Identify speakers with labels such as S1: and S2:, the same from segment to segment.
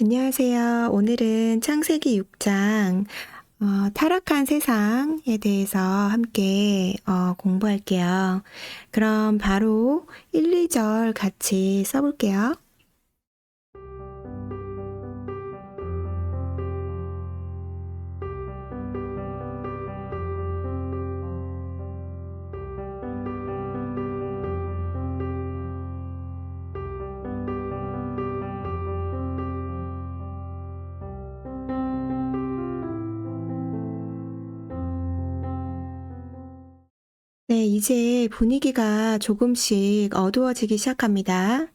S1: 안녕하세요. 오늘은 창세기 6장 타락한 세상에 대해서 함께 공부할게요. 그럼 바로 1, 2절 같이 써볼게요. 네, 이제 분위기가 조금씩 어두워지기 시작합니다.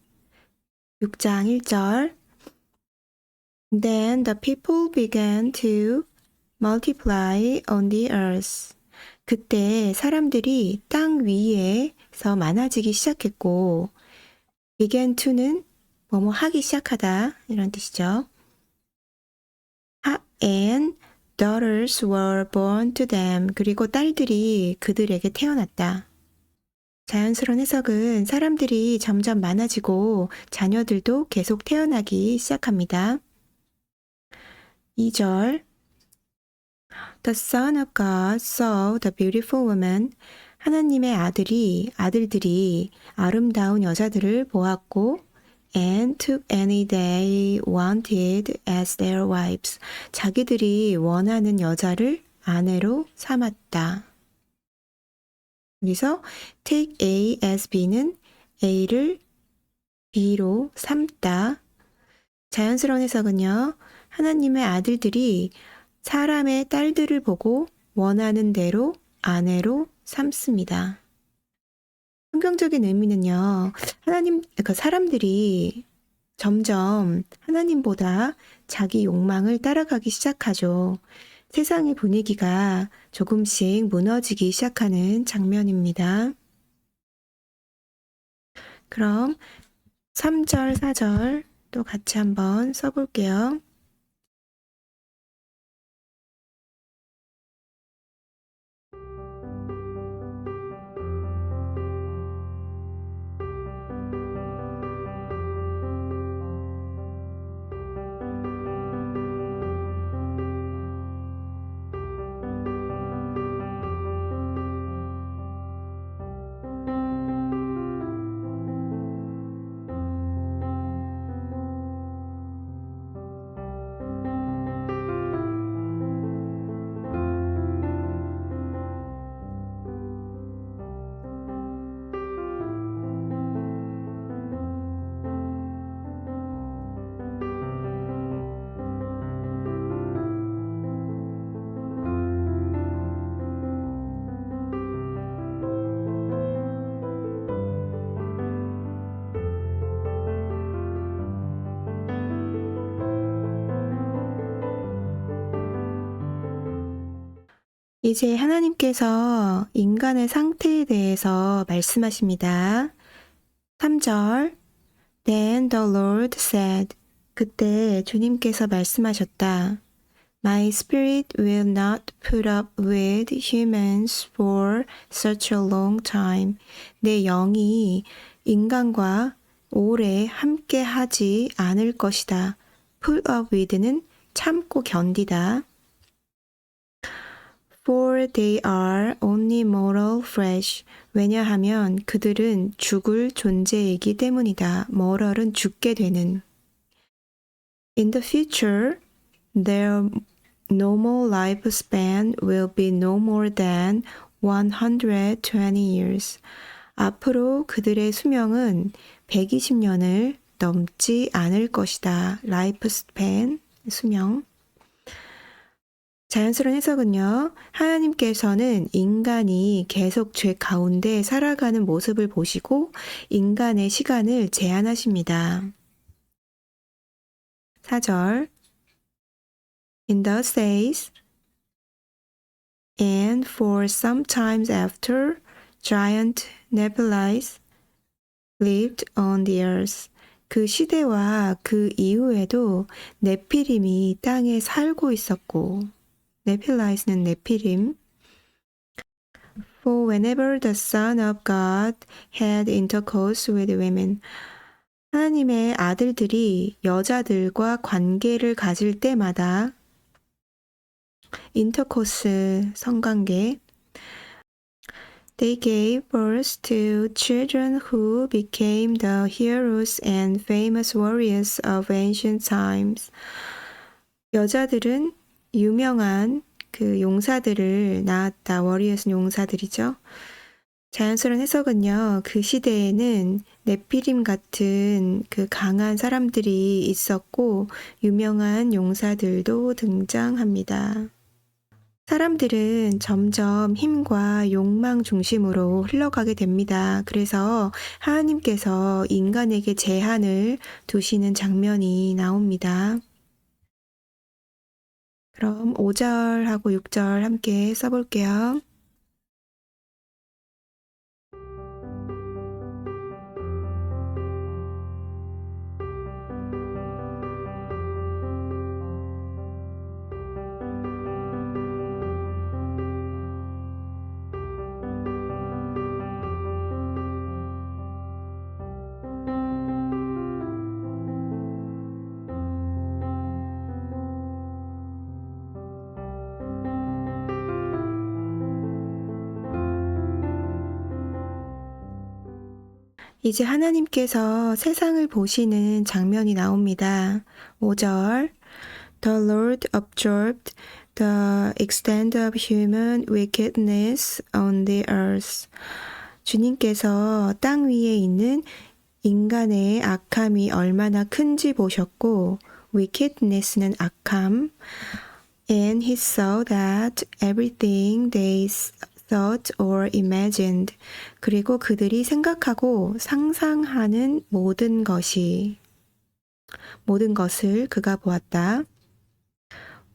S1: 6장 1절. Then the people began to multiply on the earth. 그때 사람들이 땅 위에서 많아지기 시작했고, began to는 뭐뭐 하기 시작하다 이런 뜻이죠. And daughters were born to them. 그리고 딸들이 그들에게 태어났다. 자연스러운 해석은 사람들이 점점 많아지고 자녀들도 계속 태어나기 시작합니다. 2절 The son of God saw the beautiful woman. 하나님의 아들들이 아름다운 여자들을 보았고 and took any they wanted as their wives. 자기들이 원하는 여자를 아내로 삼았다. 여기서 take A as B는 A를 B로 삼다. 자연스러운 해석은요. 하나님의 아들들이 사람의 딸들을 보고 원하는 대로 아내로 삼습니다. 성경적인 의미는요. 그러니까 사람들이 점점 하나님보다 자기 욕망을 따라가기 시작하죠. 세상의 분위기가 조금씩 무너지기 시작하는 장면입니다. 그럼 3절, 4절 또 같이 한번 써볼게요. 이제 하나님께서 인간의 상태에 대해서 말씀하십니다. 3절 Then the Lord said 그때 주님께서 말씀하셨다. My spirit will not put up with humans for such a long time. 내 영이 인간과 오래 함께 하지 않을 것이다. Put up with는 참고 견디다. For they are only mortal flesh. 왜냐하면 그들은 죽을 존재이기 때문이다. mortal은 죽게 되는. In the future, their normal lifespan will be no more than 120 years. 앞으로 그들의 수명은 120년을 넘지 않을 것이다. lifespan, 수명. 자연스러운 해석은요. 하나님께서는 인간이 계속 죄 가운데 살아가는 모습을 보시고 인간의 시간을 제한하십니다. 4절 In those days and for some times after giant Nephilims lived on the earth. 그 시대와 그 이후에도 네피림이 땅에 살고 있었고 네필라이스는 네피림. For whenever the Son of God had intercourse with women. 하나님의 아들들이 여자들과 관계를 가질 때마다 인터코스 성관계 They gave birth to children who became the heroes and famous warriors of ancient times. 여자들은 유명한 그 용사들을 낳았다. 워리어스는 용사들이죠. 자연스러운 해석은요. 그 시대에는 네피림 같은 그 강한 사람들이 있었고 유명한 용사들도 등장합니다. 사람들은 점점 힘과 욕망 중심으로 흘러가게 됩니다. 그래서 하나님께서 인간에게 제한을 두시는 장면이 나옵니다. 그럼 5절하고 6절 함께 써볼게요. 이제 하나님께서 세상을 보시는 장면이 나옵니다. 5절 The Lord observed the extent of human wickedness on the earth. 주님께서 땅 위에 있는 인간의 악함이 얼마나 큰지 보셨고 wickedness는 악함 And he saw that everything they thought or imagined. 그리고 그들이 생각하고 상상하는 모든 것을 그가 보았다.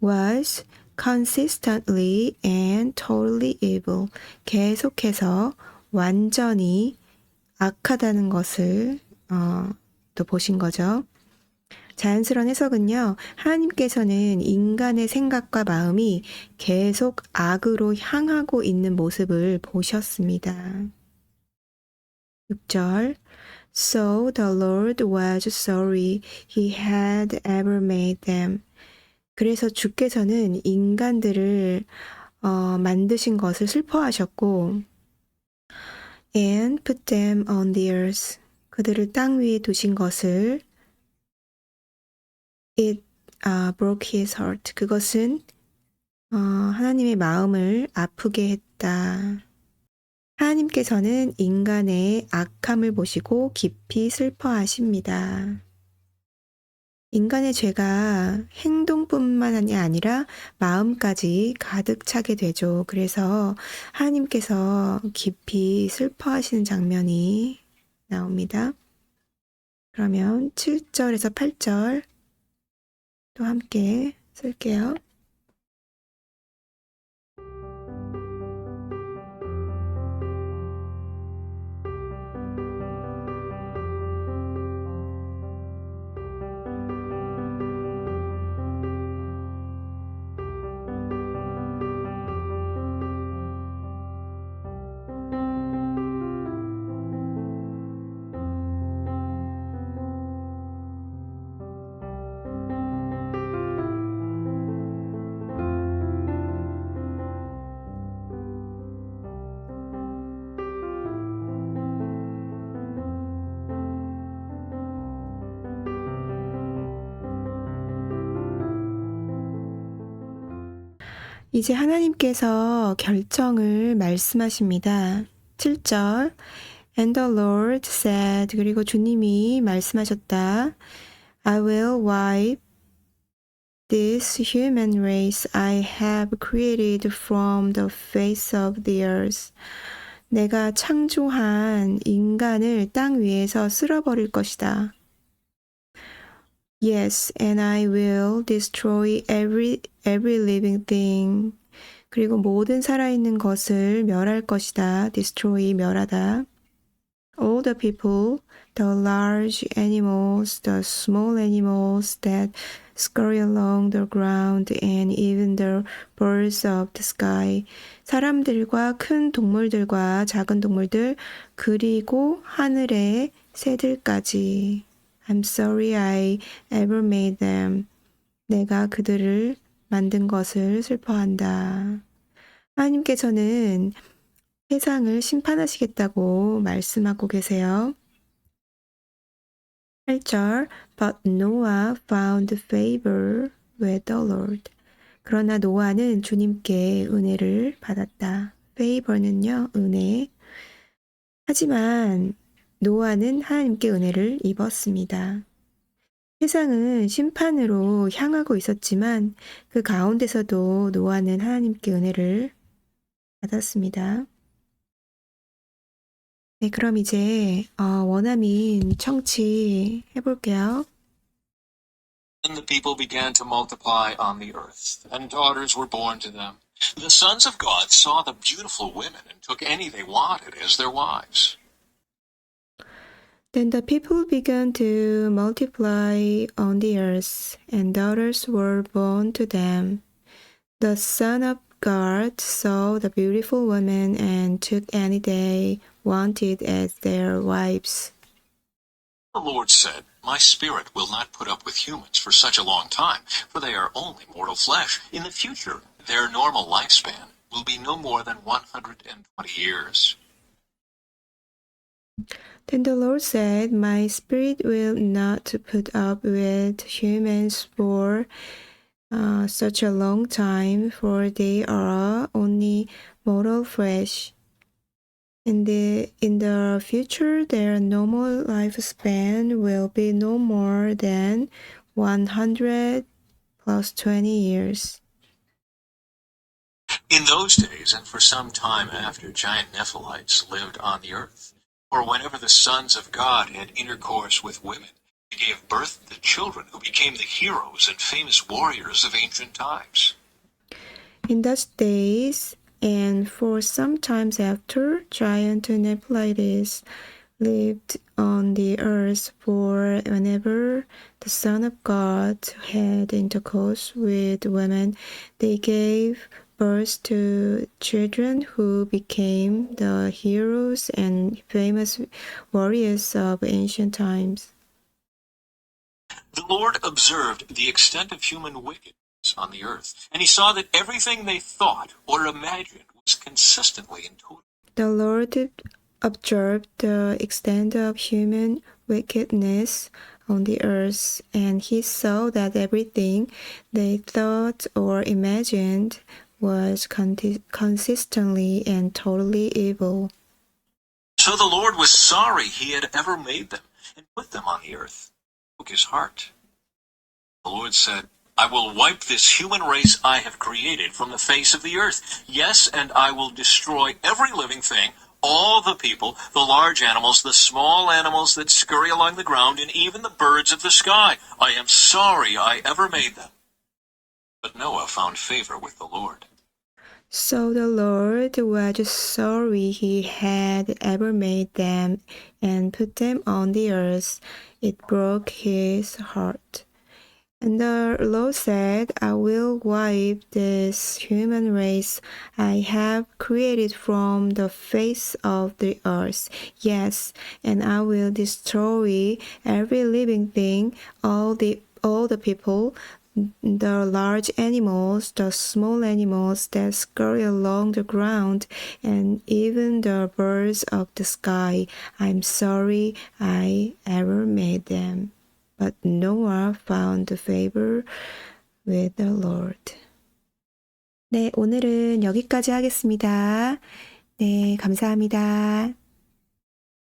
S1: Was consistently and totally evil. 계속해서 완전히 악하다는 것을 또 보신 거죠. 자연스러운 해석은요. 하나님께서는 인간의 생각과 마음이 계속 악으로 향하고 있는 모습을 보셨습니다. 6절 So the Lord was sorry he had ever made them. 그래서 주께서는 인간들을 만드신 것을 슬퍼하셨고 And put them on the earth. 그들을 땅 위에 두신 것을 It broke his heart. 그것은 하나님의 마음을 아프게 했다. 하나님께서는 인간의 악함을 보시고 깊이 슬퍼하십니다. 인간의 죄가 행동뿐만이 아니라 마음까지 가득 차게 되죠. 그래서 하나님께서 깊이 슬퍼하시는 장면이 나옵니다. 그러면 7절에서 8절 또 함께 쓸게요. 이제 하나님께서 결정을 말씀하십니다. 7절 And the Lord said 그리고 주님이 말씀하셨다. I will wipe this human race I have created from the face of the earth. 내가 창조한 인간을 땅 위에서 쓸어버릴 것이다. Yes, and I will destroy every living thing. 그리고 모든 살아있는 것을 멸할 것이다. Destroy, 멸하다. All the people, the large animals, the small animals that scurry along the ground, and even the birds of the sky. 사람들과 큰 동물들과 작은 동물들, 그리고 하늘의 새들까지. I'm sorry I ever made them. 내가 그들을 만든 것을 슬퍼한다. 하나님께서는 세상을 심판하시겠다고 말씀하고 계세요. 8절 But Noah found favor with the Lord. 그러나 노아는 주님께 은혜를 받았다. favor는요, 은혜. 하지만 노아는 하나님께 은혜를 입었습니다. 세상은 심판으로 향하고 있었지만 그 가운데서도 노아는 하나님께 은혜를 받았습니다. 네, 그럼 이제 원어민 청취 해볼게요.
S2: Then the people began to multiply on the earth, and daughters were born to them. The sons of God saw the beautiful women and took any they wanted as their wives.
S1: Then the people began to multiply on the earth, and daughters were born to them. The Son of God saw the beautiful women and took any they wanted as their wives.
S2: The Lord said, My spirit will not put up with humans for such a long time, for they are only mortal flesh. In the future, their normal lifespan will be no more than 120 years.
S1: Then the Lord said, My spirit will not put up with humans for such a long time, for they are only mortal flesh. In the future, their normal lifespan will be no more than 100 plus 20 years.
S2: In those days, and for some time after, giant Nephilites lived on the earth. For whenever the sons of God had intercourse with women, they gave birth to children who became the heroes and famous warriors of ancient times.
S1: In those days, and for some times after, giant Nephilites lived on the earth, for whenever the Son of God had intercourse with women, they gave birth to children who became the heroes and famous warriors of ancient times.
S2: The Lord observed the extent of human wickedness on the earth, and he saw that everything they thought or imagined was consistently in total.
S1: The Lord observed the extent of human wickedness on the earth, and he saw that everything they thought or imagined was consistently and totally evil.
S2: So the Lord was sorry he had ever made them and put them on the earth. It broke his heart. The Lord said, I will wipe this human race I have created from the face of the earth. Yes, and I will destroy every living thing, all the people, the large animals, the small animals that scurry along the ground, and even the birds of the sky. I am sorry I ever made them. But Noah found favor with the Lord.
S1: So the Lord was sorry he had ever made them and put them on the earth. It broke his heart. And the Lord said, I will wipe this human race I have created from the face of the earth. Yes, and I will destroy every living thing, all the people, the large animals, the small animals that scurry along the ground, and even the birds of the sky. I'm sorry I ever made them. But Noah found favor with the Lord. 네, 오늘은 여기까지 하겠습니다. 네, 감사합니다.